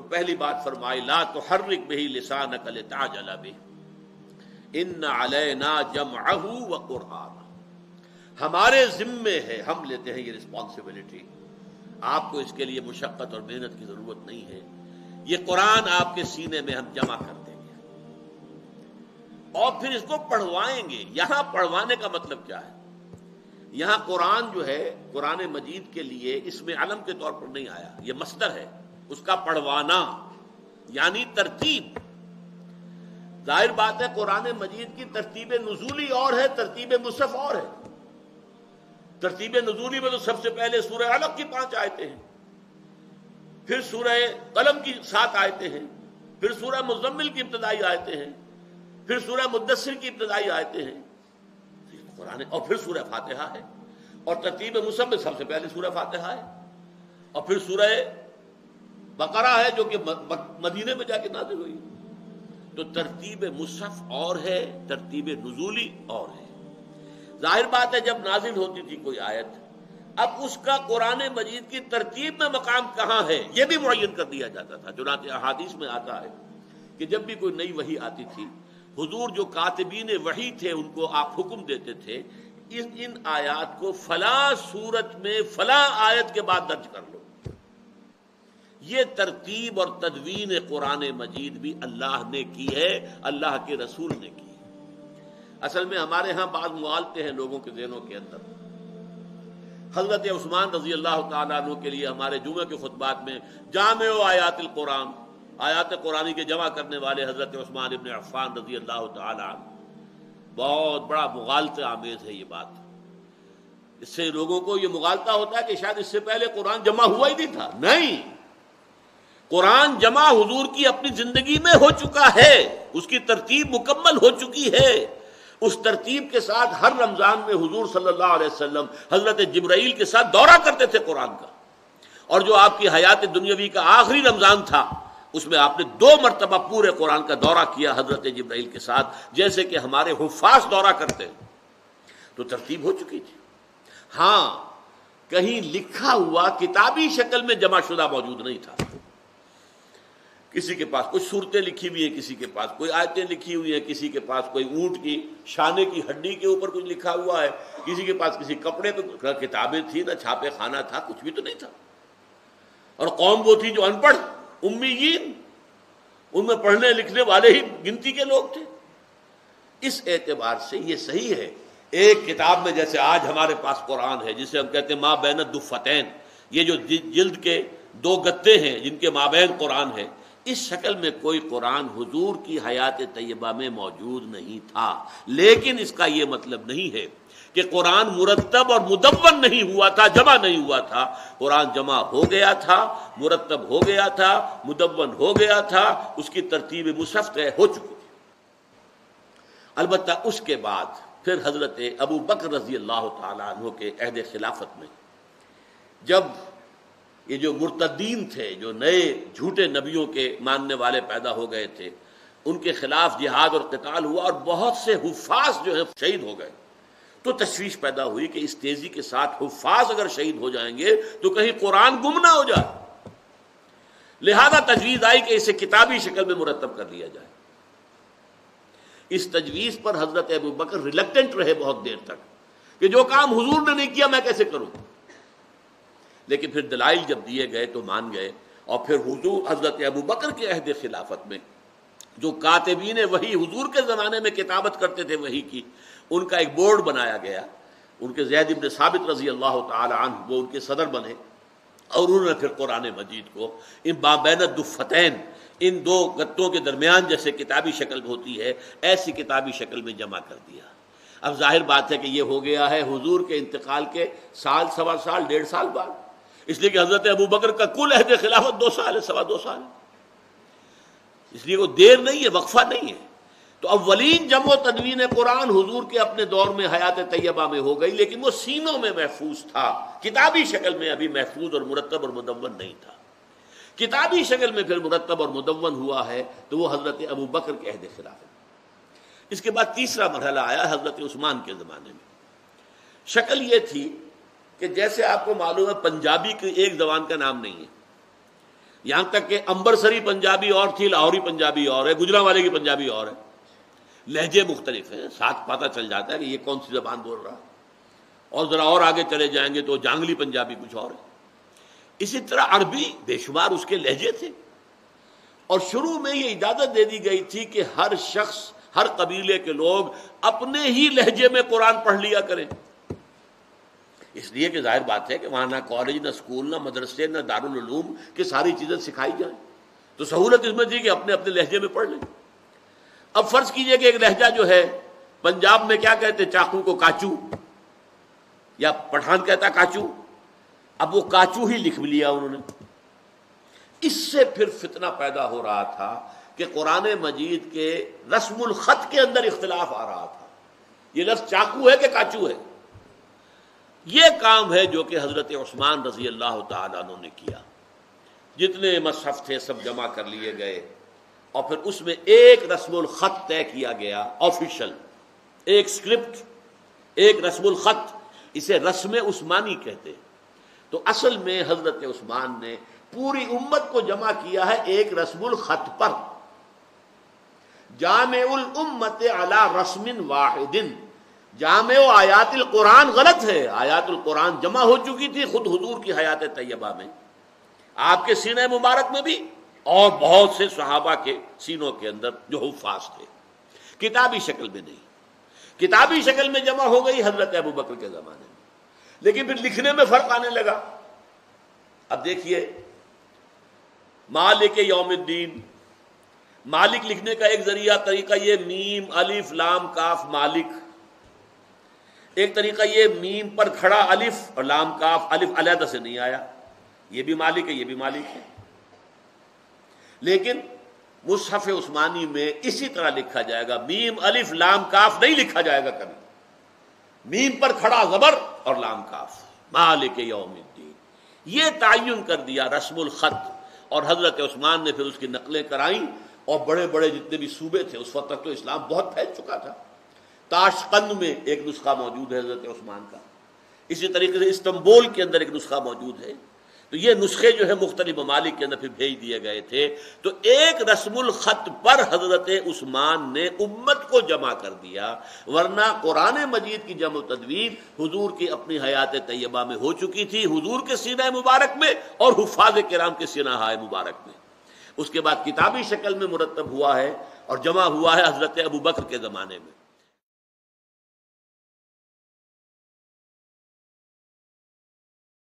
تو پہلی بات فرمائی لا تحرک بہ لسانک لتعجل بہ ان علینا جمعہ وقرآنہ، ہمارے ذمے ہے، ہم لیتے ہیں یہ رسپانسبلٹی، آپ کو اس کے لیے مشقت اور محنت کی ضرورت نہیں ہے، یہ قرآن آپ کے سینے میں ہم جمع کر دیں گے اور پھر اس کو پڑھوائیں گے۔ یہاں پڑھوانے کا مطلب کیا ہے؟ یہاں قرآن جو ہے قرآن مجید کے لیے اس میں علم کے طور پر نہیں آیا، یہ مصدر ہے، اس کا پڑھوانا یعنی ترتیب۔ ظاہر بات ہے قرآن مجید کی ترتیب نزولی اور ہے، ترتیب مصحف اور ہے۔ ترتیب نزولی میں تو سب سے پہلے سورہ علق کی 5 آیتیں ہیں، پھر سورہ قلم کی 7 آیتیں ہیں، پھر سورہ مزمل کی ابتدائی آیتیں ہیں، پھر سورہ مدثر کی ابتدائی آیتیں ہیں قرآن، اور پھر سورہ فاتحہ ہے، اور ترتیب مصحف میں سب سے پہلے سورہ فاتحہ ہے، اور پھر سورہ بقرہ ہے جو کہ مدینے میں جا کے نازل ہوئی۔ تو ترتیب مصحف اور ہے، ترتیب نزولی اور ہے۔ ظاہر بات ہے جب نازل ہوتی تھی کوئی آیت، اب اس کا قرآن مجید کی ترتیب میں مقام کہاں ہے یہ بھی معین کر دیا جاتا تھا۔ چنانچہ احادیث میں آتا ہے کہ جب بھی کوئی نئی وحی آتی تھی، حضور جو کاتبین وحی تھے ان کو آپ حکم دیتے تھے ان آیات کو فلاں صورت میں فلاں آیت کے بعد درج کر لو۔ یہ ترتیب اور تدوین قرآن مجید بھی اللہ نے کی ہے، اللہ کے رسول نے کی ہے۔ اصل میں ہمارے ہاں بعض مغالطے ہیں لوگوں کے ذہنوں کے اندر۔ حضرت عثمان رضی اللہ تعالیٰ عنہ کے لیے ہمارے جمعہ کے خطبات میں جامع آیات القرآن، آیات قرآنی کے جمع کرنے والے حضرت عثمان ابن عفان رضی اللہ تعالیٰ عنہ، بہت بڑا مغالطہ آمیز ہے یہ بات۔ اس سے لوگوں کو یہ مغالطہ ہوتا ہے کہ شاید اس سے پہلے قرآن جمع ہوا ہی نہیں تھا۔ نہیں، قرآن جمع حضور کی اپنی زندگی میں ہو چکا ہے، اس کی ترتیب مکمل ہو چکی ہے۔ اس ترتیب کے ساتھ ہر رمضان میں حضور صلی اللہ علیہ وسلم حضرت جبرائیل کے ساتھ دورہ کرتے تھے قرآن کا، اور جو آپ کی حیات دنیاوی کا آخری رمضان تھا اس میں آپ نے 2 مرتبہ پورے قرآن کا دورہ کیا حضرت جبرائیل کے ساتھ، جیسے کہ ہمارے حفاظ دورہ کرتے ہیں۔ تو ترتیب ہو چکی تھی۔ ہاں، کہیں لکھا ہوا کتابی شکل میں جمع شدہ موجود نہیں تھا۔ کسی کے پاس کوئی صورتیں لکھی ہوئی ہیں، کسی کے پاس کوئی آیتیں لکھی ہوئی ہیں، کسی کے پاس کوئی اونٹ کی شانے کی ہڈی کے اوپر کچھ لکھا ہوا ہے، کسی کے پاس کسی کپڑے پہ کتابیں تھی، نہ چھاپے خانہ تھا، کچھ بھی تو نہیں تھا۔ اور قوم وہ تھی جو ان پڑھ امیین، ان میں پڑھنے لکھنے والے ہی گنتی کے لوگ تھے۔ اس اعتبار سے یہ صحیح ہے، ایک کتاب میں جیسے آج ہمارے پاس قرآن ہے جسے ہم کہتے ہیں ما بین الدفتین، یہ جو جلد کے 2 گتے ہیں جن کے مابین قرآن ہے، اس شکل میں کوئی قرآن حضور کی حیات طیبہ میں موجود نہیں تھا۔ لیکن اس کا یہ مطلب نہیں ہے کہ قرآن مرتب اور مدون نہیں ہوا تھا، جمع نہیں ہوا تھا۔ قرآن جمع ہو گیا تھا، مرتب ہو گیا تھا، مدون ہو گیا تھا، اس کی ترتیب مصحف طے ہو چکی تھی۔ البتہ اس کے بعد پھر حضرت ابو بکر رضی اللہ تعالیٰ عنہ کے عہد خلافت میں جب یہ جو مرتدین تھے، جو نئے جھوٹے نبیوں کے ماننے والے پیدا ہو گئے تھے، ان کے خلاف جہاد اور قتال ہوا اور بہت سے حفاظ جو ہیں شہید ہو گئے، تو تشویش پیدا ہوئی کہ اس تیزی کے ساتھ حفاظ اگر شہید ہو جائیں گے تو کہیں قرآن گم نہ ہو جائے۔ لہذا تجویز آئی کہ اسے کتابی شکل میں مرتب کر لیا جائے۔ اس تجویز پر حضرت ابو بکر ریلکٹنٹ رہے بہت دیر تک کہ جو کام حضور نے نہیں کیا میں کیسے کروں، لیکن پھر دلائل جب دیے گئے تو مان گئے۔ اور پھر حضور حضرت ابو بکر کے عہد خلافت میں جو کاتبین وحی حضور کے زمانے میں کتابت کرتے تھے وحی کی، ان کا ایک بورڈ بنایا گیا، ان کے زید بن ثابت رضی اللہ تعالی عنہ وہ ان کے صدر بنے، اور انہوں نے پھر قرآن مجید کو ان بین الدفتین، ان 2 گتوں کے درمیان جیسے کتابی شکل ہوتی ہے ایسی کتابی شکل میں جمع کر دیا۔ اب ظاہر بات ہے کہ یہ ہو گیا ہے حضور کے انتقال کے سال، سوا سال، 1.5 سال بعد، اس لیے کہ حضرت ابو بکر کا کل عہد خلافت 2 سال ہے، سوا 2 سال ہے، اس لیے وہ دیر نہیں ہے، وقفہ نہیں ہے۔ تو اولین جمع و تدوین قرآن حضور کے اپنے دور میں حیات طیبہ میں ہو گئی، لیکن وہ سینوں میں محفوظ تھا، کتابی شکل میں ابھی محفوظ اور مرتب اور مدون نہیں تھا۔ کتابی شکل میں پھر مرتب اور مدون ہوا ہے تو وہ حضرت ابو بکر کے عہد خلافت۔ اس کے بعد تیسرا مرحلہ آیا حضرت عثمان کے زمانے میں۔ شکل یہ تھی کہ جیسے آپ کو معلوم ہے پنجابی کی ایک زبان کا نام نہیں ہے، یہاں تک کہ امبرسری پنجابی اور تھی، لاہوری پنجابی اور ہے، گجرانوالے کی پنجابی اور ہے، لہجے مختلف ہیں، ساتھ پتہ چل جاتا ہے کہ یہ کون سی زبان بول رہا ہے۔ اور ذرا اور آگے چلے جائیں گے تو جانگلی پنجابی کچھ اور ہے۔ اسی طرح عربی بے شمار اس کے لہجے تھے، اور شروع میں یہ اجازت دے دی گئی تھی کہ ہر شخص، ہر قبیلے کے لوگ اپنے ہی لہجے میں قرآن پڑھ لیا کریں، اس لیے کہ ظاہر بات ہے کہ وہاں نہ کالج، نہ اسکول، نہ مدرسے، نہ دارالعلوم کی ساری چیزیں سکھائی جائیں، تو سہولت اس میں تھی کہ اپنے اپنے لہجے میں پڑھ لیں۔ اب فرض کیجئے کہ ایک لہجہ جو ہے، پنجاب میں کیا کہتے ہیں چاقو کو کاچو، یا پٹھان کہتا کاچو، اب وہ کاچو ہی لکھ لیا انہوں نے۔ اس سے پھر فتنہ پیدا ہو رہا تھا کہ قرآن مجید کے رسم الخط کے اندر اختلاف آ رہا تھا، یہ لفظ چاقو ہے کہ کاچو ہے۔ یہ کام ہے جو کہ حضرت عثمان رضی اللہ تعالیٰ عنہ نے کیا، جتنے مصحف تھے سب جمع کر لیے گئے، اور پھر اس میں ایک رسم الخط طے کیا گیا، آفیشل، ایک اسکرپٹ، ایک رسم الخط، اسے رسم عثمانی کہتے ہیں۔ تو اصل میں حضرت عثمان نے پوری امت کو جمع کیا ہے ایک رسم الخط پر، جامع الامت علی رسم واحد۔ جامع و آیات القرآن غلط ہے، آیات القرآن جمع ہو چکی تھی خود حضور کی حیات طیبہ میں، آپ کے سینہ مبارک میں بھی، اور بہت سے صحابہ کے سینوں کے اندر جو حفاظ تھے، کتابی شکل میں نہیں۔ کتابی شکل میں جمع ہو گئی حضرت ابوبکر کے زمانے میں، لیکن پھر لکھنے میں فرق آنے لگا۔ اب دیکھیے مالک یوم الدین، مالک لکھنے کا ایک ذریعہ طریقہ یہ میم الف لام کاف مالک، ایک طریقہ یہ میم پر کھڑا الف اور لام کاف، الف علیحدہ سے نہیں آیا، یہ بھی مالک ہے، یہ بھی مالک ہے۔ لیکن مصحف عثمانی میں اسی طرح لکھا جائے گا، میم الف لام کاف نہیں لکھا جائے گا کبھی، میم پر کھڑا زبر اور لام کاف، مالک یوم الدین۔ یہ تعین کر دیا رسم الخط، اور حضرت عثمان نے پھر اس کی نقلیں کرائیں، اور بڑے بڑے جتنے بھی صوبے تھے، اس وقت تک تو اسلام بہت پھیل چکا تھا۔ تاشقند میں ایک نسخہ موجود ہے حضرت عثمان کا، اسی طریقے سے استنبول کے اندر ایک نسخہ موجود ہے۔ تو یہ نسخے جو ہے مختلف ممالک کے اندر پھر بھیج دیے گئے تھے۔ تو ایک رسم الخط پر حضرت عثمان نے امت کو جمع کر دیا، ورنہ قرآن مجید کی جمع و تدوین حضور کی اپنی حیات طیبہ میں ہو چکی تھی، حضور کے سینہ مبارک میں اور حفاظ کرام کے سینہ ہائے مبارک میں۔ اس کے بعد کتابی شکل میں مرتب ہوا ہے اور جمع ہوا ہے حضرت ابوبکر کے زمانے میں۔